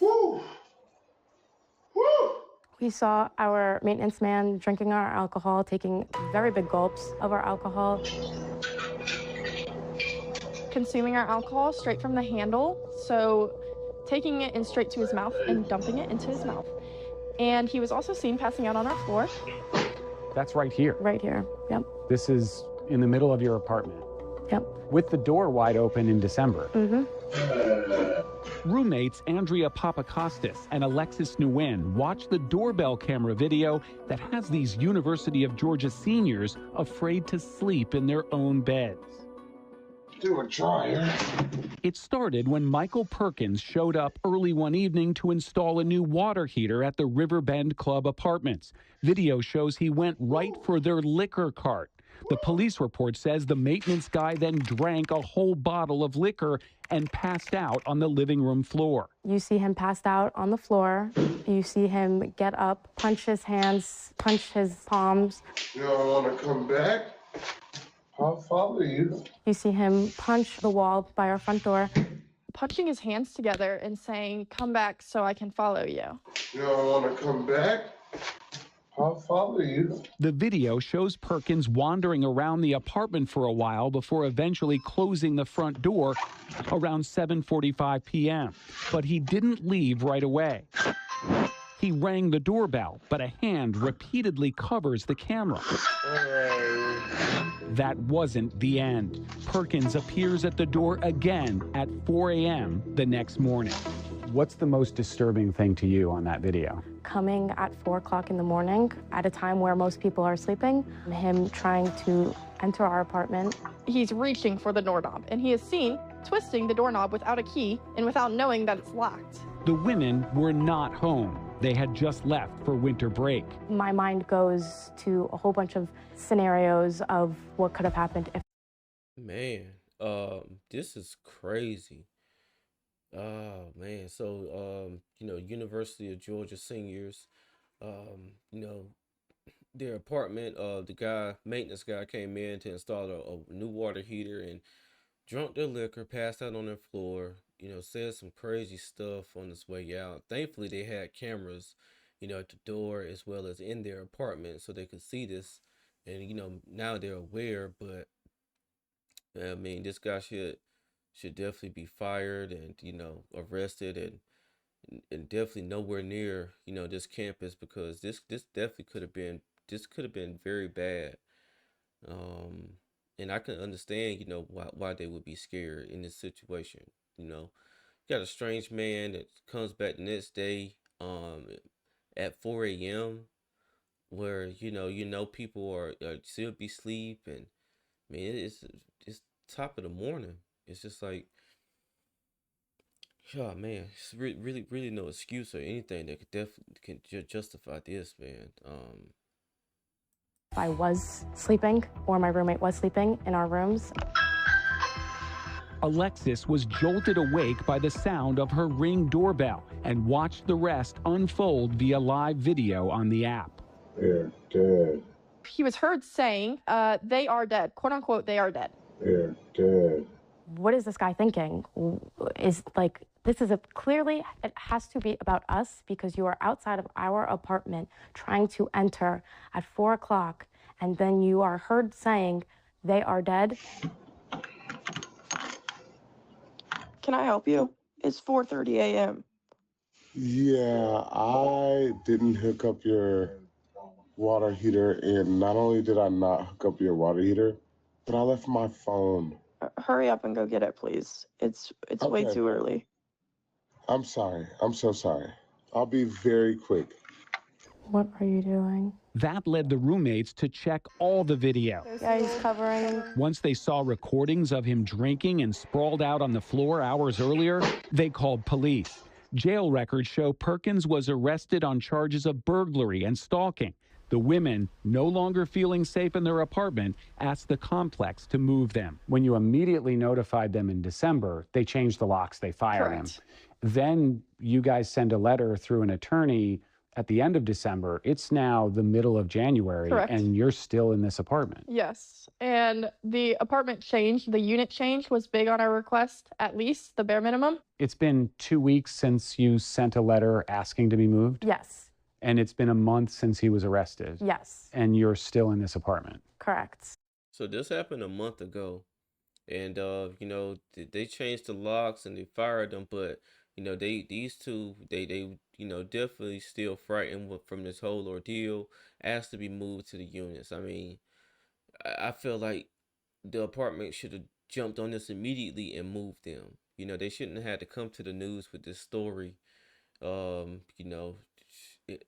Woo! Woo! We saw our maintenance man drinking our alcohol, taking very big gulps of our alcohol. Consuming our alcohol straight from the handle, so taking it in straight to his mouth and dumping it into his mouth. And he was also seen passing out on our floor. That's right here. Right here, yep. This is in the middle of your apartment. Yep. With the door wide open in December. Mm-hmm. Roommates Andrea Papakostas and Alexis Nguyen watched the doorbell camera video that has these University of Georgia seniors afraid to sleep in their own beds. Do a dryer. It started when Michael Perkins showed up early one evening to install a new water heater at the Riverbend Club Apartments. Video shows he went right for their liquor cart. The police report says the maintenance guy then drank a whole bottle of liquor and passed out on the living room floor. You see him passed out on the floor. You see him get up, punch his hands, punch his palms. You don't want to come back? I'll follow you. You see him punch the wall by our front door. Punching his hands together and saying, "Come back so I can follow you." You don't want to come back? I'll follow you. The video shows Perkins wandering around the apartment for a while before eventually closing the front door around 7:45 p.m. But he didn't leave right away. He rang the doorbell, but a hand repeatedly covers the camera. That wasn't the end. Perkins appears at the door again at 4 a.m. the next morning. What's the most disturbing thing to you on that video? Coming at 4 o'clock in the morning at a time where most people are sleeping, him trying to enter our apartment. He's reaching for the doorknob, and he is seen twisting the doorknob without a key and without knowing that it's locked. The women were not home. They had just left for winter break. My mind goes to a whole bunch of scenarios of what could have happened if. Man, this is crazy. Oh man, so University of Georgia seniors, their apartment, the maintenance guy came in to install a new water heater and drunk their liquor, passed out on their floor, said some crazy stuff on his way out. Thankfully they had cameras, at the door as well as in their apartment so they could see this, and now they're aware. But I mean, this guy should definitely be fired and arrested and definitely nowhere near this campus, because this definitely could have been very bad. And I can understand why they would be scared in this situation. You got a strange man that comes back the next day at 4 a.m. where people are still be asleep, and I mean it's top of the morning. It's just like, oh man, it's really no excuse or anything that could definitely justify this, man. If I was sleeping or my roommate was sleeping in our rooms. Alexis was jolted awake by the sound of her Ring doorbell and watched the rest unfold via live video on the app. They're dead. He was heard saying, "They are dead," quote unquote, "they are dead." They're dead. What is this guy thinking? Clearly, it has to be about us, because you are outside of our apartment trying to enter at 4 o'clock, and then you are heard saying, "They are dead." Can I help you? It's 4:30 a.m. Yeah, I didn't hook up your water heater, and not only did I not hook up your water heater, but I left my phone. Hurry up and go get it, please. It's way Okay. too early. I'm sorry. I'm so sorry. I'll be very quick. What are you doing? That led the roommates to check all the video. Yeah, he's covering. Once they saw recordings of him drinking and sprawled out on the floor hours earlier, they called police. Jail records show Perkins was arrested on charges of burglary and stalking. The women, no longer feeling safe in their apartment, asked the complex to move them. When you immediately notified them in December, they changed the locks, they fired him. Correct. Then you guys send a letter through an attorney at the end of December. It's now the middle of January, Correct. and you're still in this apartment. Yes. And the apartment change, the unit change was big on our request, at least the bare minimum. It's been 2 weeks since you sent a letter asking to be moved, Yes. and it's been a month since he was arrested. Yes. And you're still in this apartment. Correct. So this happened a month ago, and you know, they changed the locks and they fired them, but you know, these two they you know, definitely still frightened from this whole ordeal, asked to be moved to the units. I mean, I feel like the apartment should have jumped on this immediately and moved them. You know, they shouldn't have had to come to the news with this story. You know,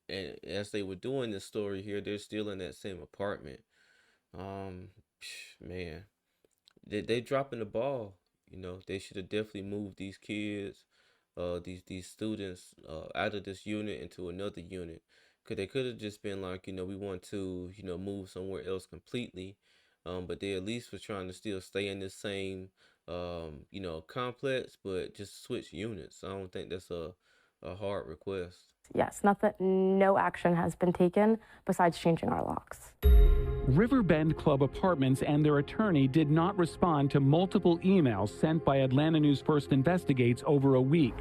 and as they were doing this story here, they're still in that same apartment. Um, man, they dropping the ball. You know, they should have definitely moved these kids, these students, out of this unit into another unit. Cause they could have just been like, you know, we want to, you know, move somewhere else completely. But they at least were trying to still stay in the same, you know, complex, but just switch units. I don't think that's a hard request. Yes, no action has been taken besides changing our locks. Riverbend Club Apartments and their attorney did not respond to multiple emails sent by Atlanta News First Investigates over a week.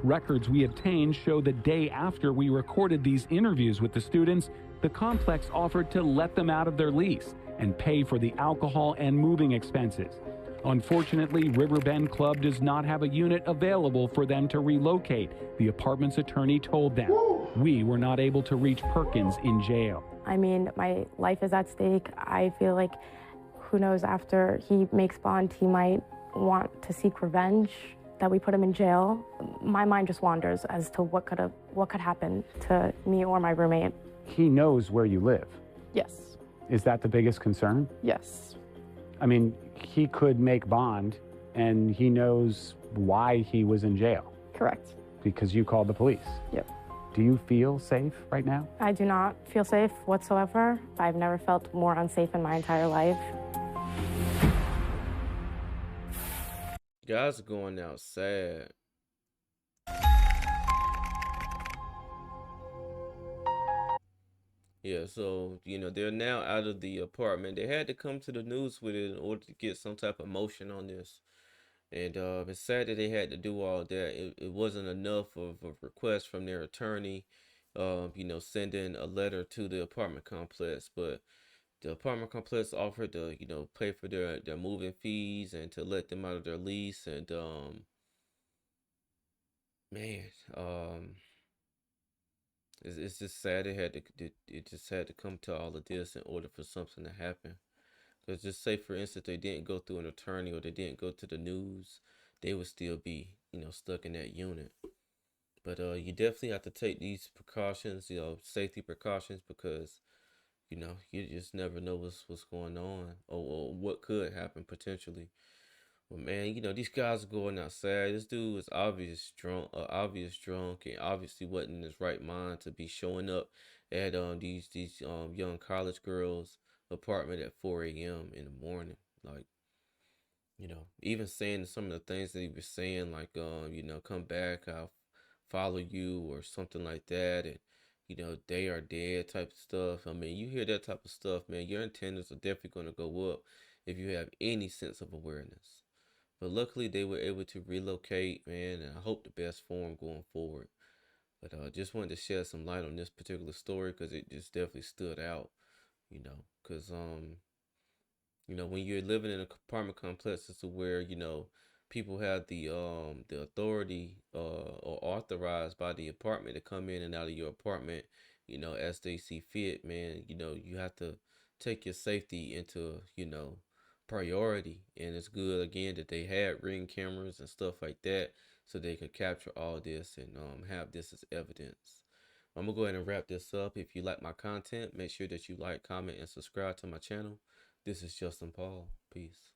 Records we obtained show the day after we recorded these interviews with the students, the complex offered to let them out of their lease and pay for the alcohol and moving expenses. Unfortunately, Riverbend Club does not have a unit available for them to relocate, the apartment's attorney told them. We were not able to reach Perkins in jail. I mean, my life is at stake. I feel like, who knows, after he makes bond, he might want to seek revenge that we put him in jail. My mind just wanders as to what could happen to me or my roommate. He knows where you live. Yes. Is that the biggest concern? Yes. I mean, he could make bond, and he knows why he was in jail. Correct. Because you called the police. Yep. Do you feel safe right now? I do not feel safe whatsoever. I've never felt more unsafe in my entire life. Guys are going out sad. Yeah, so, you know, they're now out of the apartment. They had to come to the news with it in order to get some type of motion on this. And it's sad that they had to do all that. It wasn't enough of a request from their attorney, you know, sending a letter to the apartment complex. But the apartment complex offered to, you know, pay for their moving fees and to let them out of their lease. And, man, it's just sad it just had to come to all of this in order for something to happen. Because just say, for instance, they didn't go through an attorney or they didn't go to the news, they would still be, you know, stuck in that unit. But you definitely have to take these precautions, you know, safety precautions, because, you know, you just never know what's going on or what could happen potentially. Well, man, you know, these guys are going outside. This dude is obvious drunk, and obviously wasn't in his right mind to be showing up at these young college girls' apartment at 4 a.m. in the morning. Like, you know, even saying some of the things that he was saying, like, you know, come back, I'll follow you, or something like that, and you know, they are dead type of stuff. I mean, you hear that type of stuff, man, your antennas are definitely going to go up if you have any sense of awareness. But luckily, they were able to relocate, man, and I hope the best for them going forward. But just wanted to shed some light on this particular story because it just definitely stood out, you know. Because, you know, when you're living in an apartment complex, it's where, you know, people have the authority or authorized by the apartment to come in and out of your apartment, you know, as they see fit, man. You know, you have to take your safety into, you know, priority. And it's good, again, that they had Ring cameras and stuff like that so they could capture all this and have this as evidence. I'm gonna go ahead and wrap this up. If you like my content, make sure that you like, comment, and subscribe to my channel. This is Justin Paul. Peace.